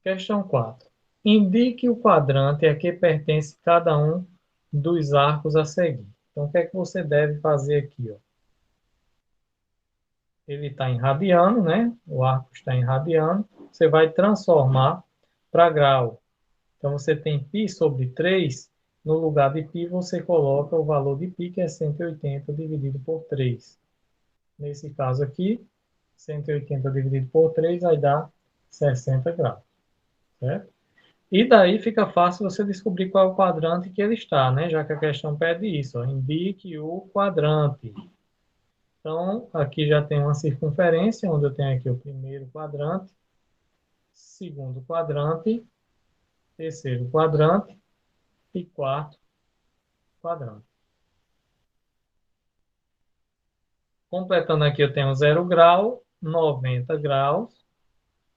Questão 4. Indique o quadrante a que pertence cada um dos arcos a seguir. Então, o que é que você deve fazer aqui? Ó? Ele está em radiano, né? O arco está em radiano. Você vai transformar para grau. Então, você tem π sobre 3. No lugar de π, você coloca o valor de π, que é 180 dividido por 3. Nesse caso aqui, 180 dividido por 3 vai dar 60 graus, certo? E daí fica fácil você descobrir qual é o quadrante que ele está, né? Já que a questão pede isso, ó. Indique o quadrante. Então, aqui já tem uma circunferência, onde eu tenho aqui o primeiro quadrante, segundo quadrante, terceiro quadrante e quarto quadrante. Completando aqui, eu tenho 0 grau, 90 graus,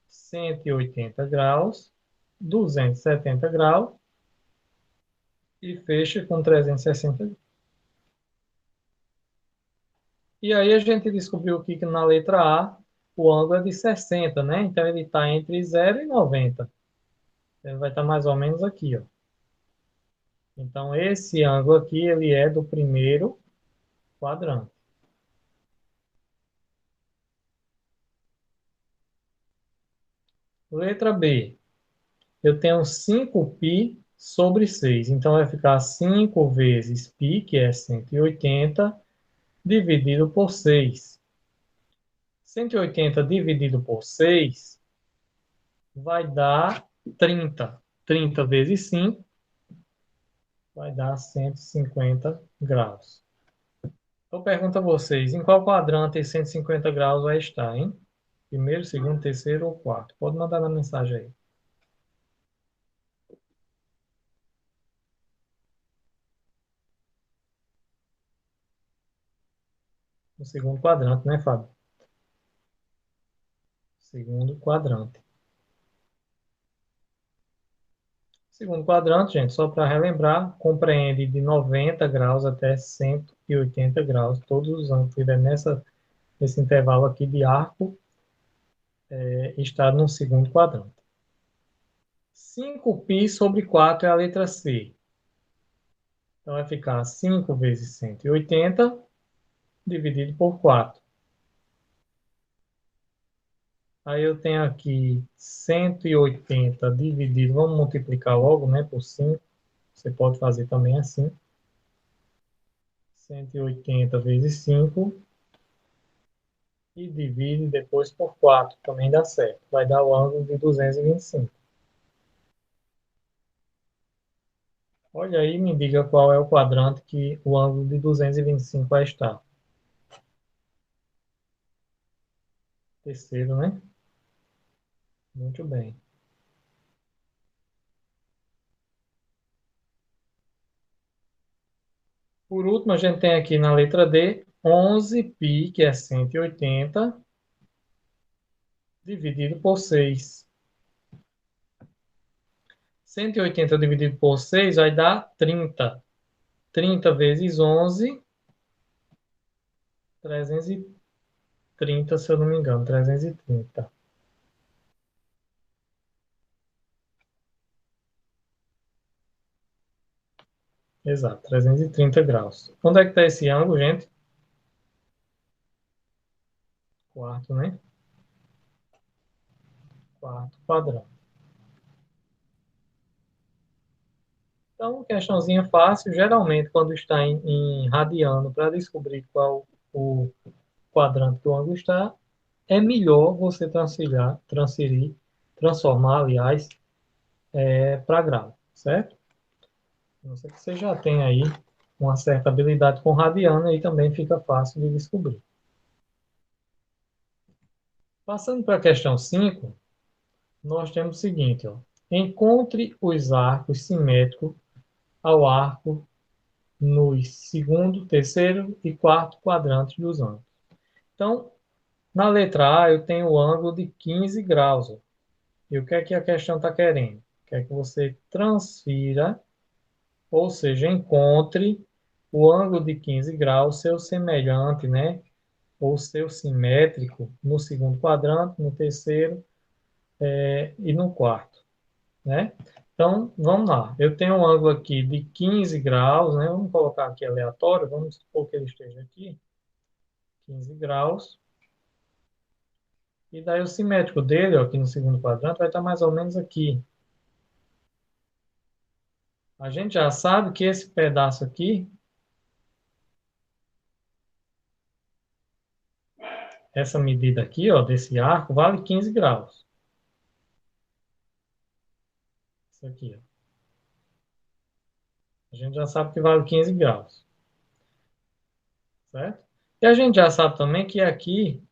180 graus, 270 graus e fecha com 360 graus. E aí a gente descobriu aqui que na letra A o ângulo é de 60, né? Então ele está entre 0 e 90. Ele vai estar mais ou menos aqui, ó. Então esse ângulo aqui ele é do primeiro quadrante. Letra B. Eu tenho 5π sobre 6. Então vai ficar 5 vezes π, que é 180, dividido por 6. 180 dividido por 6 vai dar 30. 30 vezes 5 vai dar 150 graus. Eu pergunto a vocês, em qual quadrante esse 150 graus vai estar, hein? Primeiro, segundo, terceiro ou quarto? Pode mandar na mensagem aí. No segundo quadrante, né, Fábio? Segundo quadrante. Segundo quadrante, gente, só para relembrar, compreende de 90 graus até 180 graus. Todos os ângulos que estiver nesse intervalo aqui de arco está no segundo quadrante. 5π sobre 4 é a letra C. Então, vai ficar 5 vezes 180 dividido por 4. Aí eu tenho aqui 180 dividido, vamos multiplicar logo, né, por 5. Você pode fazer também assim. 180 vezes 5 e divide depois por 4, também dá certo. Vai dar o ângulo de 225. Olha aí, me diga qual é o quadrante que o ângulo de 225 vai estar. Terceiro, né? Muito bem. Por último, a gente tem aqui na letra D, 11π, que é 180, dividido por 6. 180 dividido por 6 vai dar 30. 30 vezes 11, 330, se eu não me engano, 330. Exato, 330 graus. Onde é que está esse ângulo, gente? Quarto, né? Quarto quadrante. Então, questãozinha fácil. Geralmente, quando está em radiano, para descobrir qual o quadrante que o ângulo está, é melhor você transformar, aliás, para grau, certo? Não sei que você já tem aí uma certa habilidade com radiano, aí também fica fácil de descobrir. Passando para a questão 5, nós temos o seguinte, ó. Encontre os arcos simétricos ao arco nos segundo, terceiro e quarto quadrantes dos ângulos. Então, na letra A, eu tenho o ângulo de 15 graus. Ó. E o que é que a questão está querendo? Quer que você transfira, ou seja, encontre o ângulo de 15 graus, seu semelhante, né? Ou seu simétrico no segundo quadrante, no terceiro e no quarto. né? Então, vamos lá. Eu tenho um ângulo aqui de 15 graus, né? Vamos colocar aqui aleatório, vamos supor que ele esteja aqui, 15 graus. E daí o simétrico dele, ó, aqui no segundo quadrante, vai estar mais ou menos aqui. A gente já sabe que esse pedaço aqui, essa medida aqui, ó, desse arco, vale 15 graus. Isso aqui, ó. A gente já sabe que vale 15 graus, certo? E a gente já sabe também que aqui,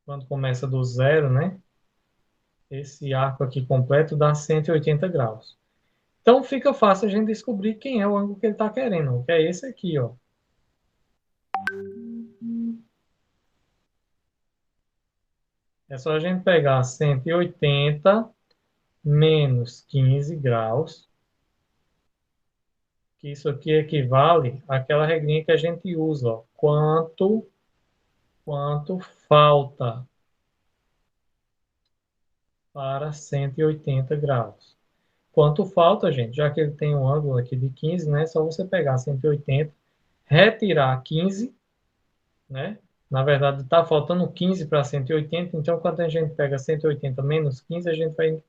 quando começa do zero, né? Esse arco aqui completo dá 180 graus. Então fica fácil a gente descobrir quem é o ângulo que ele está querendo, que é esse aqui, ó. É só a gente pegar 180 menos 15 graus, que isso aqui equivale àquela regrinha que a gente usa, ó. Quanto falta para 180 graus? Quanto falta, gente? Já que ele tem um ângulo aqui de 15, né? É só você pegar 180, retirar 15, né? Na verdade, está faltando 15 para 180, então quando a gente pega 180 menos 15, a gente vai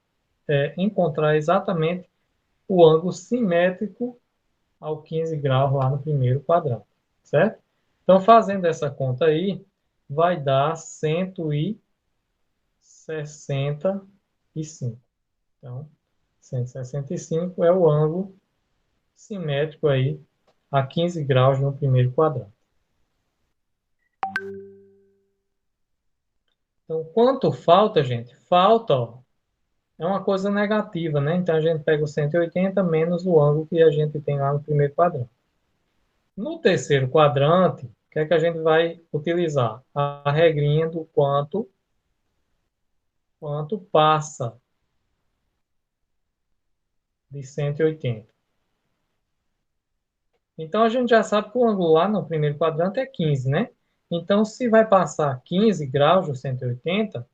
encontrar exatamente o ângulo simétrico ao 15 graus lá no primeiro quadrante, certo? Então, fazendo essa conta aí, vai dar 165. Então, 165 é o ângulo simétrico aí a 15 graus no primeiro quadrante. Então, quanto falta, gente? Falta, ó, é uma coisa negativa, né? Então, a gente pega o 180 menos o ângulo que a gente tem lá no primeiro quadrante. No terceiro quadrante, o que é que a gente vai utilizar? A regrinha do quanto passa de 180. Então, a gente já sabe que o ângulo lá no primeiro quadrante é 15, né? Então, se vai passar 15 graus de 180,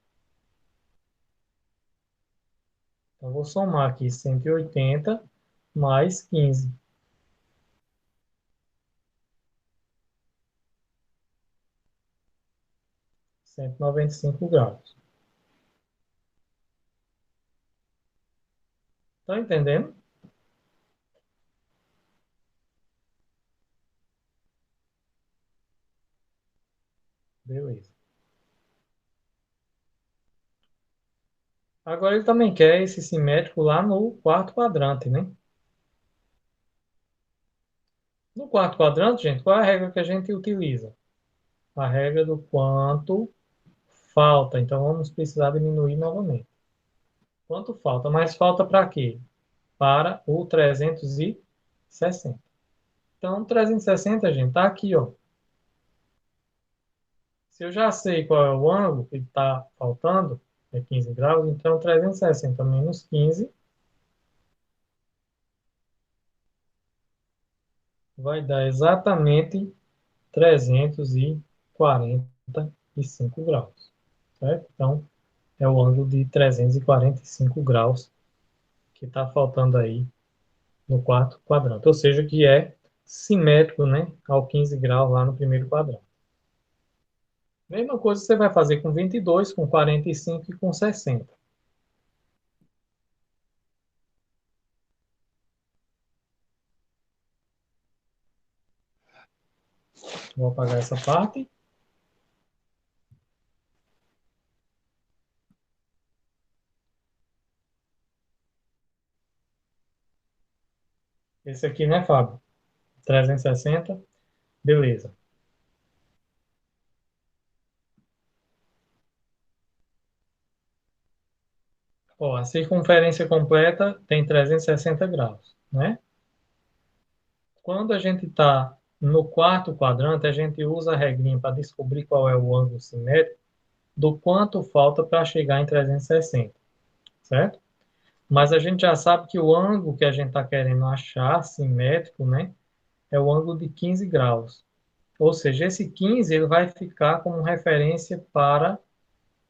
então vou somar aqui 180 mais 15. 195 graus. Tá entendendo? Beleza. Agora ele também quer esse simétrico lá no quarto quadrante, né? No quarto quadrante, gente, qual é a regra que a gente utiliza? A regra do quanto falta. Então vamos precisar diminuir novamente. Quanto falta? Mas falta para quê? Para o 360. Então, 360, gente, está aqui, ó. Se eu já sei qual é o ângulo que está faltando, é 15 graus, então 360 menos 15 vai dar exatamente 345 graus, certo? Então, é o ângulo de 345 graus que está faltando aí no quarto quadrante, ou seja, que é simétrico, né, ao 15 graus lá no primeiro quadrante. Mesma coisa você vai fazer com 22, com 45 e com 60. Vou apagar essa parte. Esse aqui, né, Fábio? 360. Beleza. Ó, a circunferência completa tem 360 graus, né? Quando a gente está no quarto quadrante, a gente usa a regrinha para descobrir qual é o ângulo simétrico do quanto falta para chegar em 360, certo? Mas a gente já sabe que o ângulo que a gente está querendo achar simétrico, né, é o ângulo de 15 graus. Ou seja, esse 15 ele vai ficar como referência para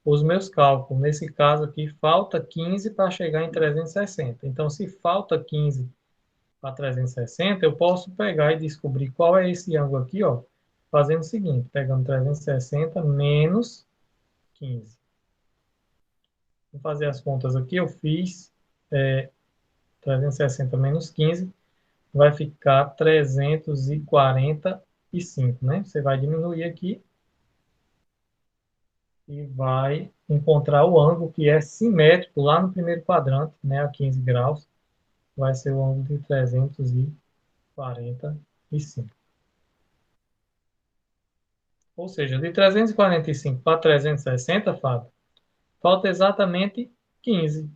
os meus cálculos. Nesse caso aqui, falta 15 para chegar em 360. Então, se falta 15 para 360, eu posso pegar e descobrir qual é esse ângulo aqui, ó, fazendo o seguinte, pegando 360 menos 15. Vou fazer as contas aqui, eu fiz 360 menos 15, vai ficar 345, né? Você vai diminuir aqui e vai encontrar o ângulo que é simétrico lá no primeiro quadrante, né, a 15 graus, vai ser o ângulo de 345. Ou seja, de 345 para 360, Fábio, falta exatamente 15.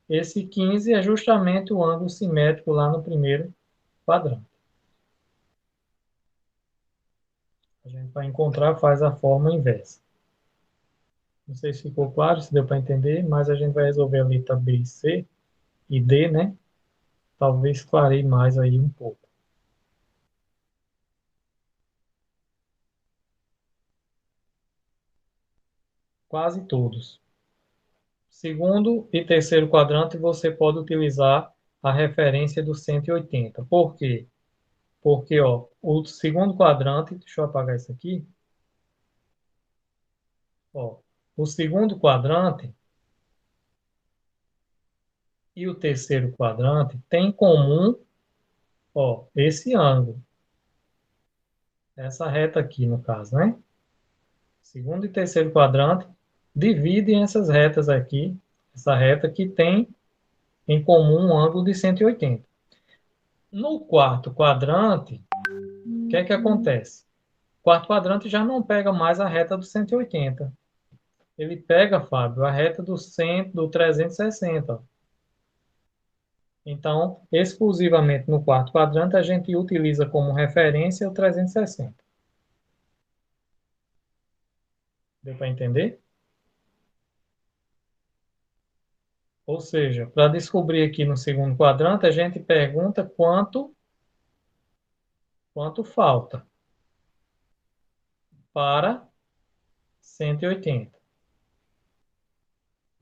Esse 15 é justamente o ângulo simétrico lá no primeiro quadrante. A gente vai encontrar, faz a forma inversa. Não sei se ficou claro, se deu para entender, mas a gente vai resolver a letra B e C e D, né? Talvez clareie mais aí um pouco. Quase todos. Segundo e terceiro quadrante, você pode utilizar a referência do 180. Por quê? Porque, ó, o segundo quadrante, deixa eu apagar isso aqui, ó, o segundo quadrante e o terceiro quadrante têm em comum, ó, esse ângulo, essa reta aqui, no caso, né? Segundo e terceiro quadrante dividem essas retas aqui, essa reta que tem em comum um ângulo de 180. No quarto quadrante, o que é que acontece? O quarto quadrante já não pega mais a reta do 180. Ele pega, Fábio, a reta do 100, do 360. Então, exclusivamente no quarto quadrante, a gente utiliza como referência o 360. Deu para entender? Ou seja, para descobrir aqui no segundo quadrante, a gente pergunta quanto falta para 180.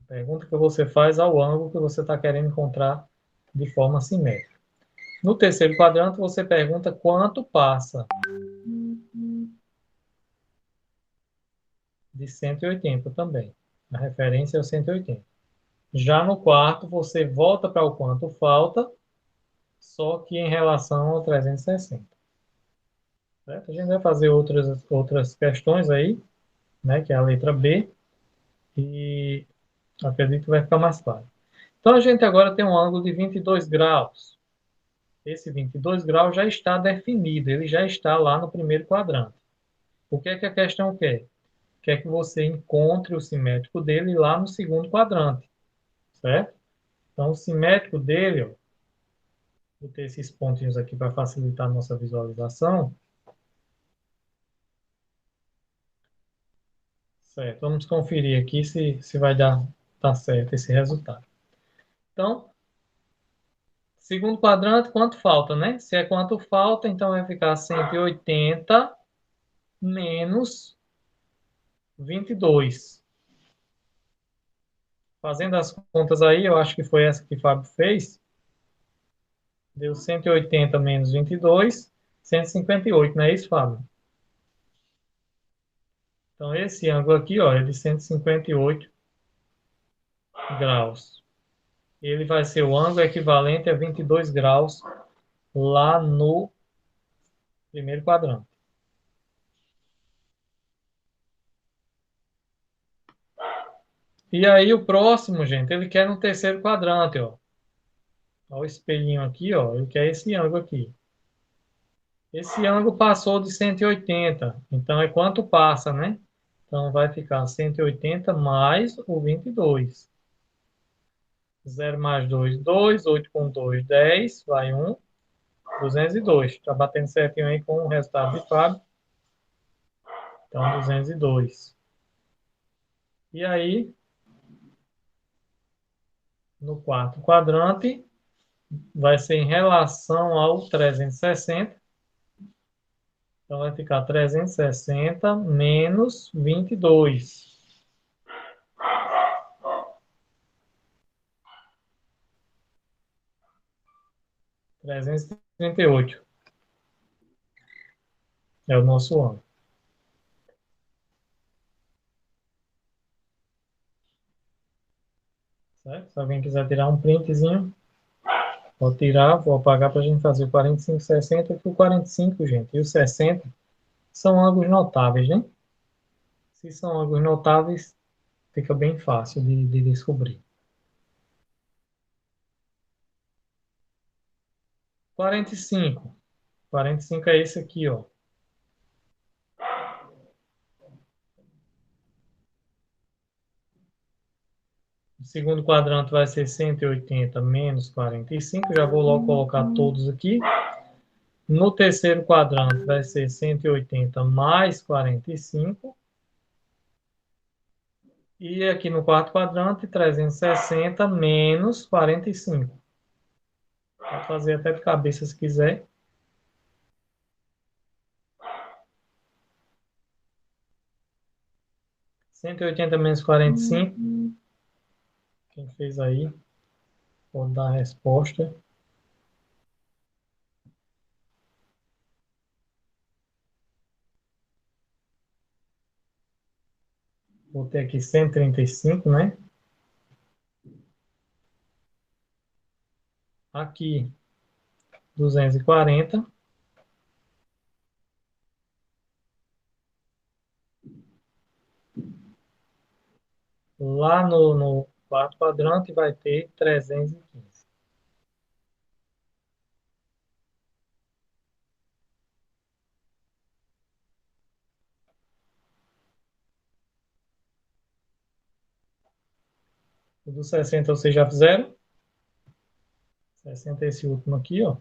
Pergunta que você faz ao ângulo que você está querendo encontrar de forma simétrica. No terceiro quadrante, você pergunta quanto passa de 180 também. A referência é o 180. Já no quarto, você volta para o quanto falta, só que em relação ao 360. Certo? A gente vai fazer outras questões aí, né, que é a letra B, e acredito que vai ficar mais claro. Então, a gente agora tem um ângulo de 22 graus. Esse 22 graus já está definido, ele já está lá no primeiro quadrante. O que é que a questão quer? Quer que você encontre o simétrico dele lá no segundo quadrante, certo? Então, o simétrico dele, ó, vou ter esses pontinhos aqui para facilitar a nossa visualização. Certo, vamos conferir aqui se vai dar certo esse resultado. Então, segundo quadrante, quanto falta, né? Se é quanto falta, então vai ficar 180 menos 22. Fazendo as contas aí, eu acho que foi essa que o Fábio fez. Deu 180 menos 22, 158, não é isso, Fábio? Então, esse ângulo aqui, ó, é de 158 graus. Ele vai ser o ângulo equivalente a 22 graus lá no primeiro quadrante. E aí, o próximo, gente, ele quer no terceiro quadrante, ó. Olha o espelhinho aqui, ó. Ele quer esse ângulo aqui. Esse ângulo passou de 180. Então, é quanto passa, né? Então, vai ficar 180 mais o 22. 0 mais 2, 2. 8 com 2, 10. Vai 1. 202. Está batendo certinho aí com o resultado de Fábio. Então, 202. E aí, no quarto quadrante, vai ser em relação ao 360. Então, vai ficar 360 menos 22. 338 é o nosso ângulo. Certo? Se alguém quiser tirar um printzinho, vou tirar, vou apagar para a gente fazer o 45, 60, que o 45, gente, e o 60 são ângulos notáveis, né? Se são ângulos notáveis, fica bem fácil de descobrir. 45. 45 é esse aqui, ó. O segundo quadrante vai ser 180 menos 45. Já vou logo colocar todos aqui. No terceiro quadrante vai ser 180 mais 45. E aqui no quarto quadrante, 360 menos 45. Pode fazer até de cabeça se quiser. 180 menos 45. Quem fez aí, pode dar a resposta. Vou ter aqui 135, né? Aqui, 240. Lá no quarto quadrante vai ter 315. O do 60 vocês já fizeram? 60 é esse último aqui, ó.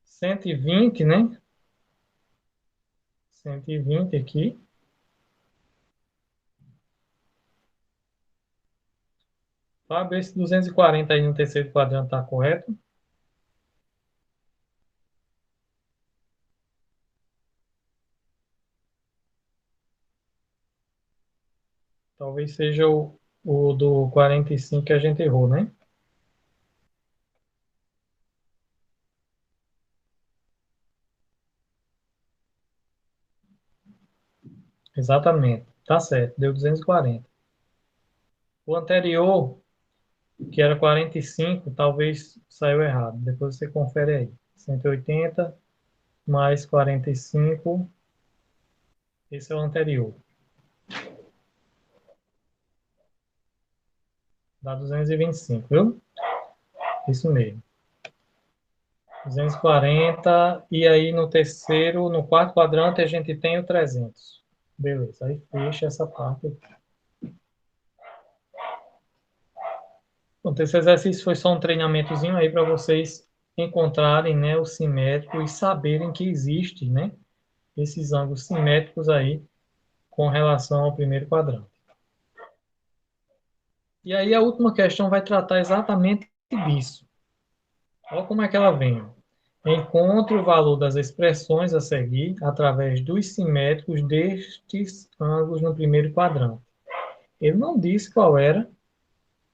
Cento e vinte, né? 120 aqui. Para ver se 240 aí no terceiro quadrante está correto. Talvez seja o do 45 que a gente errou, né? Exatamente. Tá certo, deu 240. O anterior, que era 45, talvez saiu errado. Depois você confere aí. 180 mais 45, esse é o anterior. Dá 225, viu? Isso mesmo. 240, e aí no terceiro, no quarto quadrante, a gente tem o 300. Beleza, aí fecha essa parte aqui. Bom, esse exercício foi só um treinamentozinho aí para vocês encontrarem, né, o simétrico e saberem que existe, né, esses ângulos simétricos aí com relação ao primeiro quadrante. E aí a última questão vai tratar exatamente disso. Olha como é que ela vem. Encontre o valor das expressões a seguir através dos simétricos destes ângulos no primeiro quadrante. Ele não disse qual era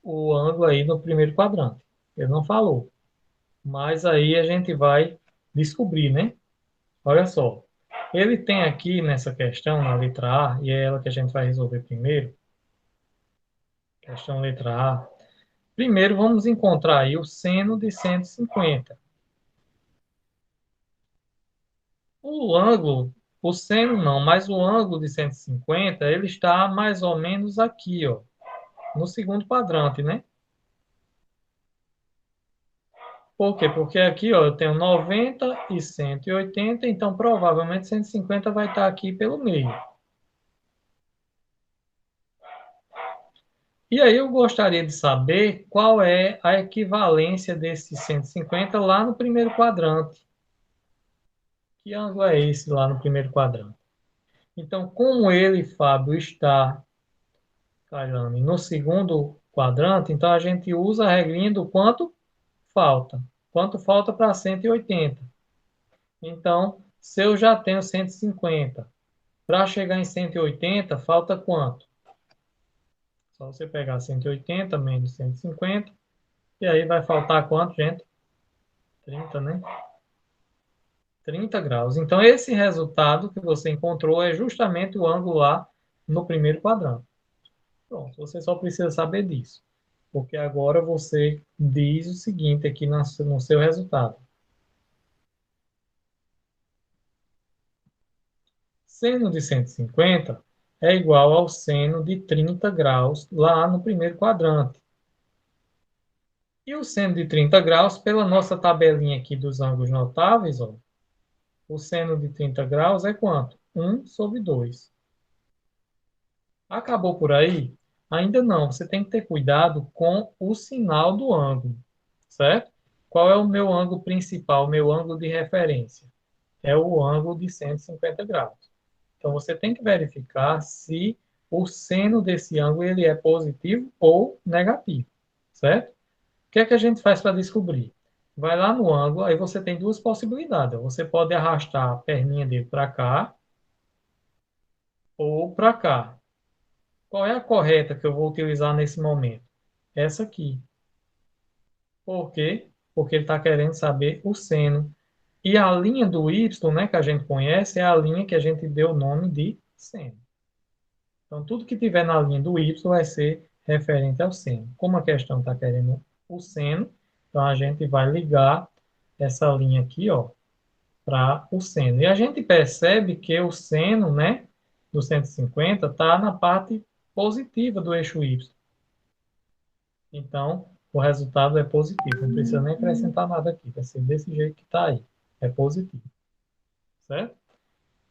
o ângulo aí no primeiro quadrante. Ele não falou. Mas aí a gente vai descobrir, né? Olha só. Ele tem aqui nessa questão, na letra A, e é ela que a gente vai resolver primeiro. Questão letra A. Primeiro vamos encontrar aí o seno de 150. O ângulo, o seno não, mas o ângulo de 150, ele está mais ou menos aqui, ó, no segundo quadrante, né? Por quê? Porque aqui, ó, eu tenho 90 e 180, então provavelmente 150 vai estar aqui pelo meio. E aí eu gostaria de saber qual é a equivalência desse 150 lá no primeiro quadrante. Que ângulo é esse lá no primeiro quadrante? Então, como ele, Fábio, está Kailane, no segundo quadrante, então a gente usa a regrinha do quanto falta. Quanto falta para 180. Então, se eu já tenho 150, para chegar em 180, falta quanto? Só você pegar 180 menos 150, e aí vai faltar quanto, gente? 30, né? 30 graus. Então, esse resultado que você encontrou é justamente o ângulo lá no primeiro quadrante. Pronto, você só precisa saber disso. Porque agora você diz o seguinte aqui no seu resultado. Seno de 150 é igual ao seno de 30 graus lá no primeiro quadrante. E o seno de 30 graus, pela nossa tabelinha aqui dos ângulos notáveis, ó, o seno de 30 graus é quanto? 1/2. Acabou por aí? Ainda não. Você tem que ter cuidado com o sinal do ângulo, certo? Qual é o meu ângulo principal, o meu ângulo de referência? É o ângulo de 150 graus. Então, você tem que verificar se o seno desse ângulo ele é positivo ou negativo, certo? O que é que a gente faz para descobrir? Vai lá no ângulo, aí você tem duas possibilidades. Você pode arrastar a perninha dele para cá ou para cá. Qual é a correta que eu vou utilizar nesse momento? Essa aqui. Por quê? Porque ele está querendo saber o seno. E a linha do y, né, que a gente conhece, é a linha que a gente deu o nome de seno. Então, tudo que tiver na linha do y vai ser referente ao seno. Como a questão está querendo o seno, então a gente vai ligar essa linha aqui, ó, para o seno. E a gente percebe que o seno, né, do 150 está na parte positiva do eixo y. Então, o resultado é positivo. Não precisa nem acrescentar nada aqui. Vai ser desse jeito que está aí. É positivo. Certo?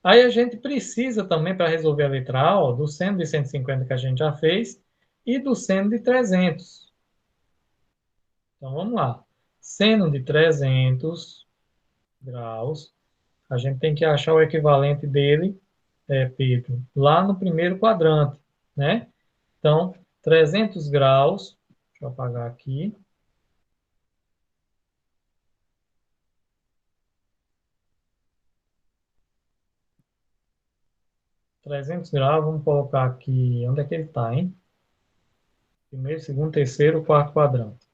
Aí a gente precisa também, para resolver a letra A, ó, do seno de 150 que a gente já fez e do seno de 300. Então, vamos lá. Seno de 300 graus. A gente tem que achar o equivalente dele, Pedro, lá no primeiro quadrante, né? Então, 300 graus, deixa eu apagar aqui. 300 graus, vamos colocar aqui, onde é que ele está, hein? Primeiro, segundo, terceiro, quarto quadrante.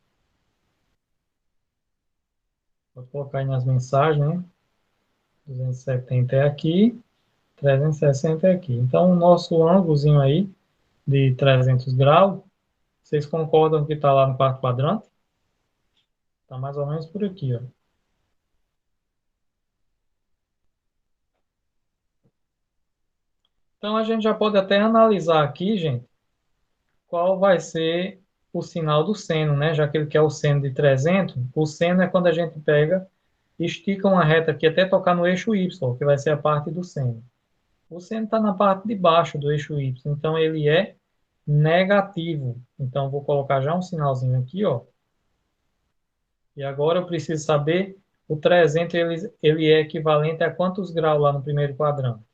Vou colocar aí nas mensagens, né? 270 é aqui, 360 é aqui. Então, o nosso ângulozinho aí de 300 graus, vocês concordam que está lá no quarto quadrante? Está mais ou menos por aqui, ó. Então, a gente já pode até analisar aqui, gente, qual vai ser o sinal do seno, né? Já que ele quer o seno de 300, o seno é quando a gente pega e estica uma reta aqui até tocar no eixo Y, que vai ser a parte do seno. O seno está na parte de baixo do eixo Y, então ele é negativo. Então, vou colocar já um sinalzinho aqui, ó. E agora eu preciso saber o 300, ele é equivalente a quantos graus lá no primeiro quadrante?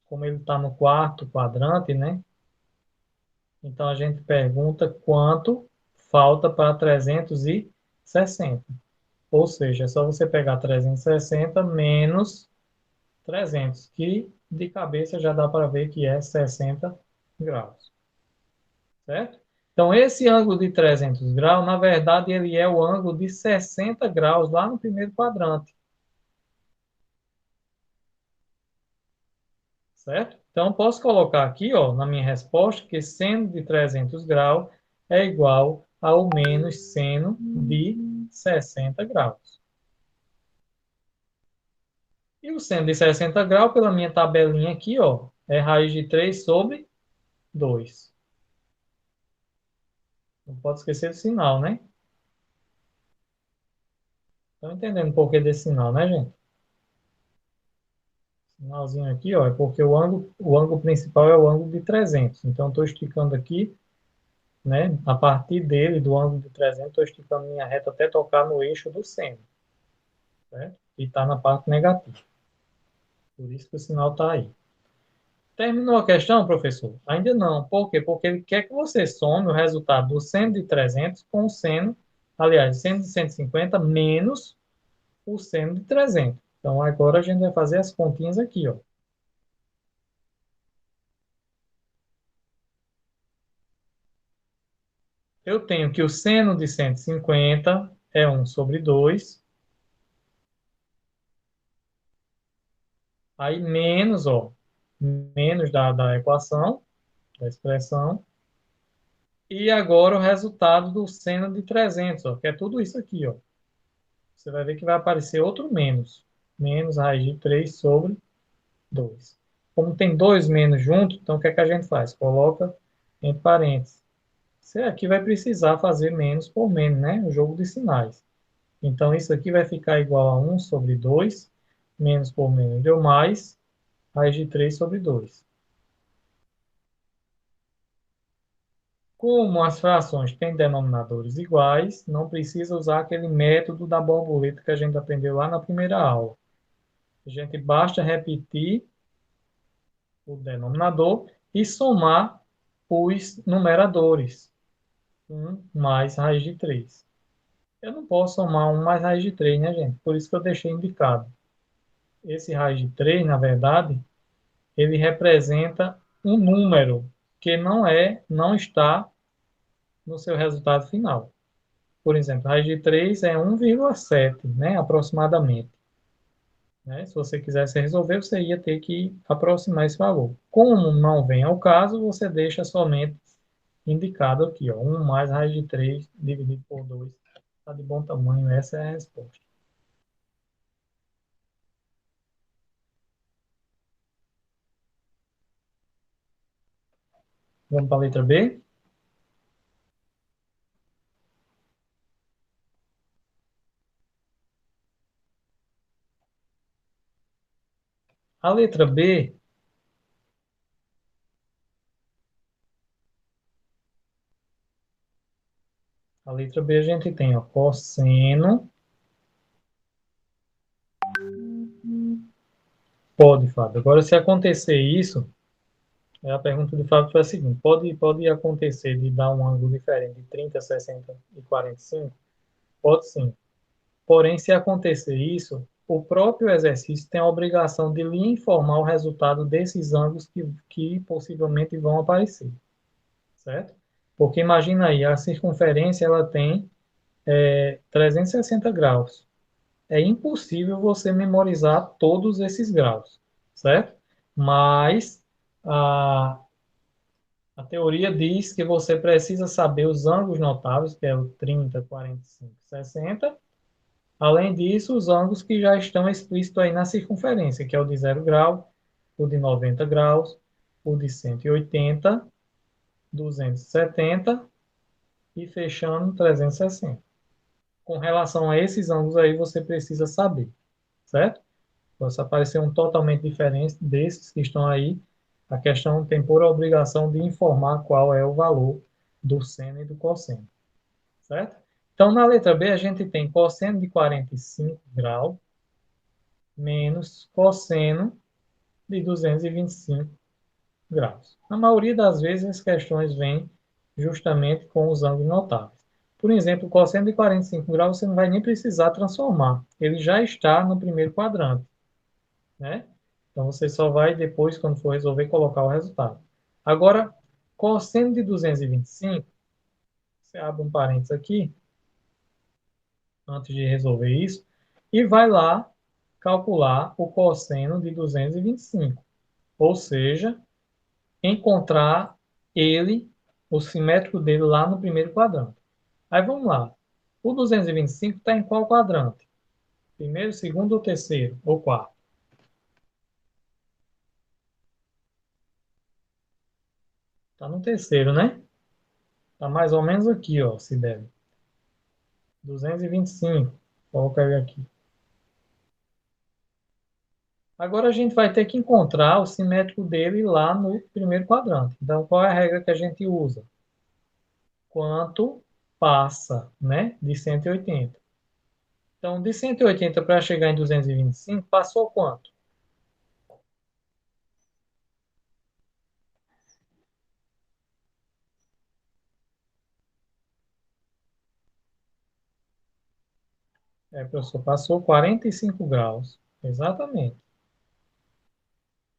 Como ele está no quarto quadrante, né? Então, a gente pergunta quanto falta para 360. Ou seja, é só você pegar 360 menos 300, que de cabeça já dá para ver que é 60 graus. Certo? Então, esse ângulo de 300 graus, na verdade, ele é o ângulo de 60 graus lá no primeiro quadrante. Certo? Então, posso colocar aqui, ó, na minha resposta, que seno de 300 graus é igual ao menos seno de 60 graus. E o seno de 60 graus, pela minha tabelinha aqui, ó, é raiz de 3/2. Não pode esquecer do sinal, né? Estão entendendo o porquê desse sinal, né, gente? Sinalzinho aqui, ó, é porque o ângulo principal é o ângulo de 300. Então, estou esticando aqui, né? A partir dele, do ângulo de 300, estou esticando minha reta até tocar no eixo do seno, certo? E está na parte negativa. Por isso que o sinal está aí. Terminou a questão, professor? Ainda não. Por quê? Porque ele quer que você some o resultado do seno de 300 com o seno, aliás, o seno de 150 menos o seno de 300. Então, agora a gente vai fazer as continhas aqui, ó. Eu tenho que o seno de 150 é 1/2. Aí menos, ó, menos da equação, da expressão. E agora o resultado do seno de 300, ó, que é tudo isso aqui, ó. Você vai ver que vai aparecer outro menos. Menos raiz de 3/2. Como tem dois menos juntos, então o que é que a gente faz? Coloca entre parênteses. Você aqui vai precisar fazer menos por menos, né? O jogo de sinais. Então, isso aqui vai ficar igual a 1/2, menos por menos deu mais, raiz de 3/2. Como as frações têm denominadores iguais, não precisa usar aquele método da borboleta que a gente aprendeu lá na primeira aula. A gente basta repetir o denominador e somar os numeradores. 1 mais raiz de 3. Eu não posso somar 1 mais raiz de 3, né, gente? Por isso que eu deixei indicado. Esse raiz de 3, na verdade, ele representa um número que não está no seu resultado final. Por exemplo, a raiz de 3 é 1,7, né, aproximadamente. Né? Se você quisesse resolver, você ia ter que aproximar esse valor. Como não vem ao caso, você deixa somente indicado aqui, ó, 1 mais raiz de 3 dividido por 2. Está de bom tamanho, essa é a resposta. Vamos para a letra B? A letra B, a letra B a gente tem, ó, cosseno. Pode, Fábio. Agora, se acontecer isso, a pergunta do Fábio foi a seguinte: pode acontecer de dar um ângulo diferente de 30, 60 e 45? Pode sim. Porém, se acontecer isso, o próprio exercício tem a obrigação de lhe informar o resultado desses ângulos que possivelmente vão aparecer, certo? Porque imagina aí, a circunferência ela tem 360 graus. É impossível você memorizar todos esses graus, certo? Mas a, a teoria diz que você precisa saber os ângulos notáveis, que é o 30, 45, 60. Além disso, os ângulos que já estão explícitos aí na circunferência, que é o de 0 grau, o de 90 graus, o de 180, 270 e fechando 360. Com relação a esses ângulos aí, você precisa saber, certo? Então, se aparecer um totalmente diferente desses que estão aí, a questão tem por obrigação de informar qual é o valor do seno e do cosseno, certo? Então, na letra B, a gente tem cosseno de 45 graus menos cosseno de 225 graus. Na maioria das vezes, as questões vêm justamente com os ângulos notáveis. Por exemplo, o cosseno de 45 graus você não vai nem precisar transformar. Ele já está no primeiro quadrante, né? Então, você só vai depois, quando for resolver, colocar o resultado. Agora, cosseno de 225, você abre um parênteses aqui, antes de resolver isso, e vai lá calcular o cosseno de 225. Ou seja, encontrar ele, o simétrico dele lá no primeiro quadrante. Aí vamos lá. O 225 está em qual quadrante? Primeiro, segundo ou terceiro? Ou quarto? Está no terceiro, né? Está mais ou menos aqui, ó, se deve. 225. Coloca ele aqui. Agora a gente vai ter que encontrar o simétrico dele lá no primeiro quadrante. Então, qual é a regra que a gente usa? Quanto passa, né, de 180. Então, de 180 para chegar em 225, passou quanto? Professor, passou 45 graus. Exatamente.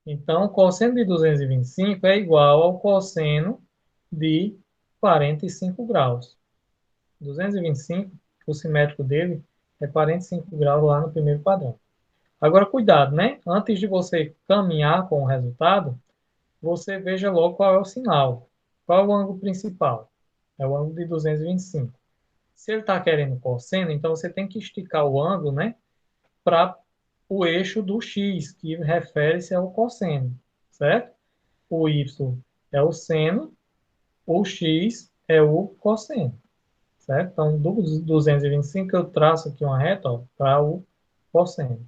Então, o cosseno de 225 é igual ao cosseno de 45 graus. 225, o simétrico dele é 45 graus lá no primeiro quadrante. Agora, cuidado, né? Antes de você caminhar com o resultado, você veja logo qual é o sinal. Qual é o ângulo principal? É o ângulo de 225. Se ele está querendo cosseno, então você tem que esticar o ângulo, né, para o eixo do x, que refere-se ao cosseno, certo? O y é o seno, o x é o cosseno, certo? Então, do 225 eu traço aqui uma reta para o cosseno.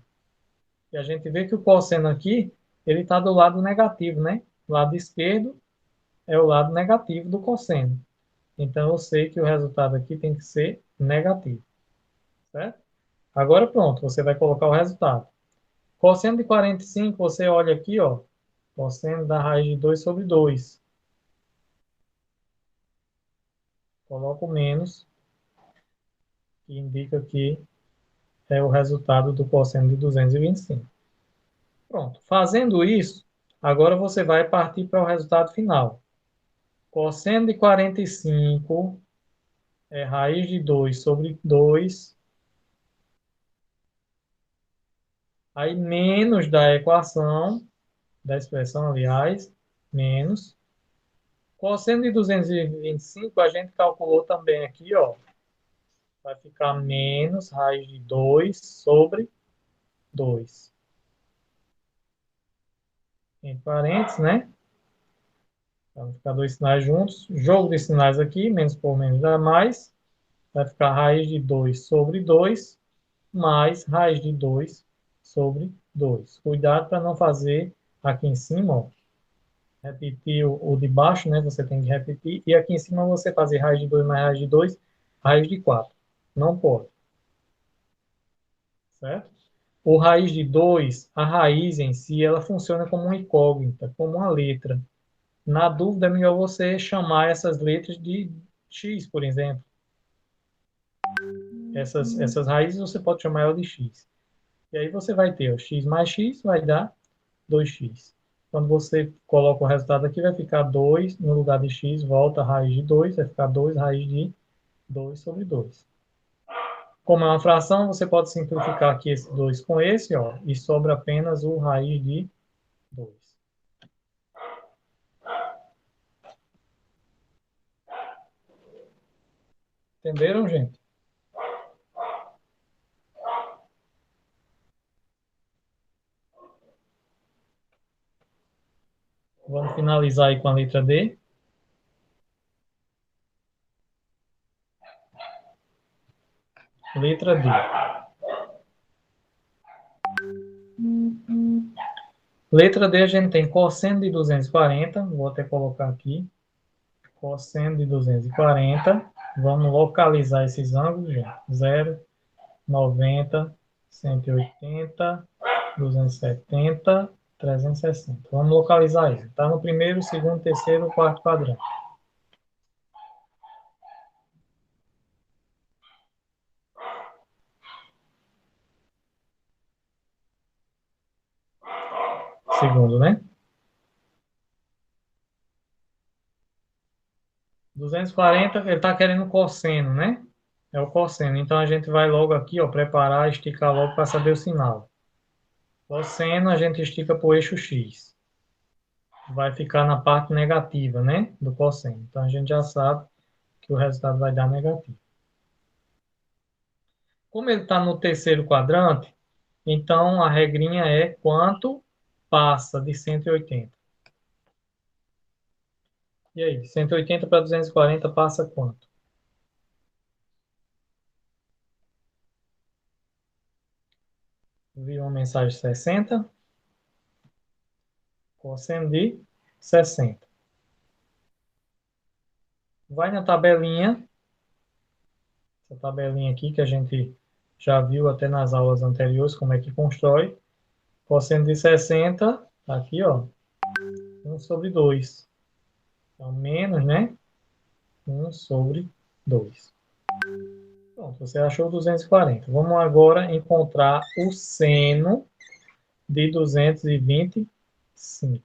E a gente vê que o cosseno aqui, ele está do lado negativo, né? O lado esquerdo é o lado negativo do cosseno. Então, eu sei que o resultado aqui tem que ser negativo, certo? Agora, pronto, você vai colocar o resultado. Cosseno de 45, você olha aqui, ó, cosseno da raiz de 2 sobre 2. Coloca o menos, que indica que é o resultado do cosseno de 225. Pronto. Fazendo isso, agora você vai partir para o resultado final. Cosseno de 45 é raiz de 2 sobre 2, aí menos da equação, da expressão, aliás, menos. Cosseno de 225, a gente calculou também aqui, ó, vai ficar menos raiz de 2 sobre 2. Em parênteses, né? Vai ficar dois sinais juntos. Jogo de sinais aqui, menos por menos dá mais. Vai ficar raiz de 2 sobre 2 mais raiz de 2 sobre 2. Cuidado para não fazer aqui em cima, ó, repetir o de baixo, né? Você tem que repetir. E aqui em cima você fazer raiz de 2 mais raiz de 2, raiz de 4. Não pode, certo? O raiz de 2, a raiz em si, ela funciona como uma incógnita, como uma letra. Na dúvida, é melhor você chamar essas letras de x, por exemplo. Essas raízes você pode chamar ela de x. E aí você vai ter, ó, x mais x vai dar 2x. Quando você coloca o resultado aqui, vai ficar 2 no lugar de x, volta a raiz de 2, vai ficar 2 raiz de 2 sobre 2. Como é uma fração, você pode simplificar aqui esse 2 com esse, ó, e sobra apenas o raiz de 2. Entenderam, gente? Vamos finalizar aí com a letra D. Letra D. Letra D a gente tem cosseno de 240, vou até colocar aqui, cosseno de 240, vamos localizar esses ângulos, gente, 0, 90, 180, 270, 360. Vamos localizar isso. Está no primeiro, segundo, terceiro, quarto quadrante. Segundo, né? 240, ele está querendo cosseno, né? É o cosseno. Então a gente vai logo aqui, ó, preparar, esticar logo para saber o sinal. Cosseno a gente estica para o eixo X. Vai ficar na parte negativa, né, do cosseno. Então, a gente já sabe que o resultado vai dar negativo. Como ele está no terceiro quadrante, então a regrinha é quanto passa de 180. E aí, 180 para 240 passa quanto? Vi uma mensagem 60, cosseno de 60. Vai na tabelinha, essa tabelinha aqui que a gente já viu até nas aulas anteriores como é que constrói. Cosseno de 60, tá aqui, ó, 1 sobre 2. Então, menos, né? 1 sobre 2. Pronto, você achou 240. Vamos agora encontrar o seno de 225.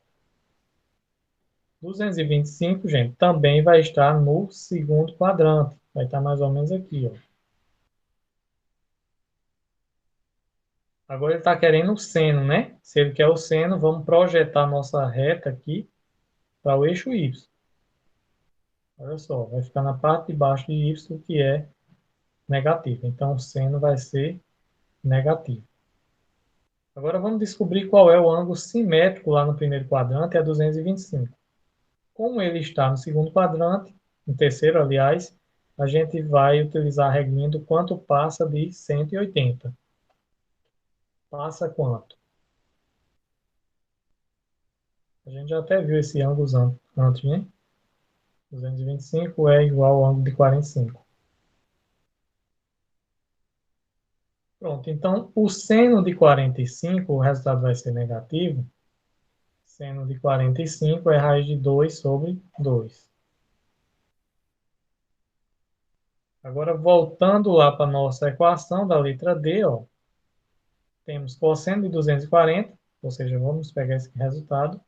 225, gente, também vai estar no segundo quadrante. Vai estar mais ou menos aqui, ó. Agora ele está querendo o seno, né? Se ele quer o seno, vamos projetar nossa reta aqui para o eixo Y. Olha só, vai ficar na parte de baixo de Y, que é negativo. Então, o seno vai ser negativo. Agora vamos descobrir qual é o ângulo simétrico lá no primeiro quadrante, é 225. Como ele está no segundo quadrante, no terceiro, aliás, a gente vai utilizar a regrinha do quanto passa de 180. Passa quanto? A gente já até viu esse ângulo antes, né? 225 é igual ao ângulo de 45. Pronto, então o seno de 45, o resultado vai ser negativo. Seno de 45 é raiz de 2 sobre 2. Agora, voltando lá para a nossa equação da letra D, ó, temos cosseno de 240, ou seja, vamos pegar esse resultado,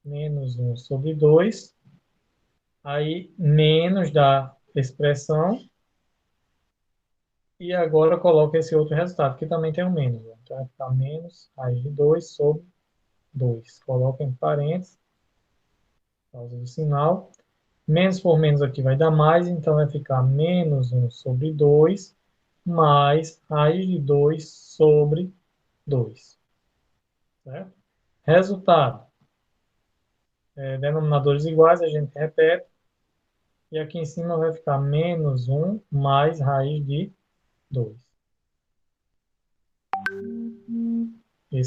menos 1 sobre 2, aí menos da expressão, e agora coloca esse outro resultado, que também tem um menos. Ó. Então, vai ficar menos raiz de 2 sobre 2. Coloca em parênteses, por causa do sinal. Menos por menos aqui vai dar mais, então vai ficar menos 1 sobre 2, mais raiz de 2 sobre 2. Certo? Resultado. Denominadores iguais, a gente repete. E aqui em cima vai ficar menos 1 mais raiz de 2.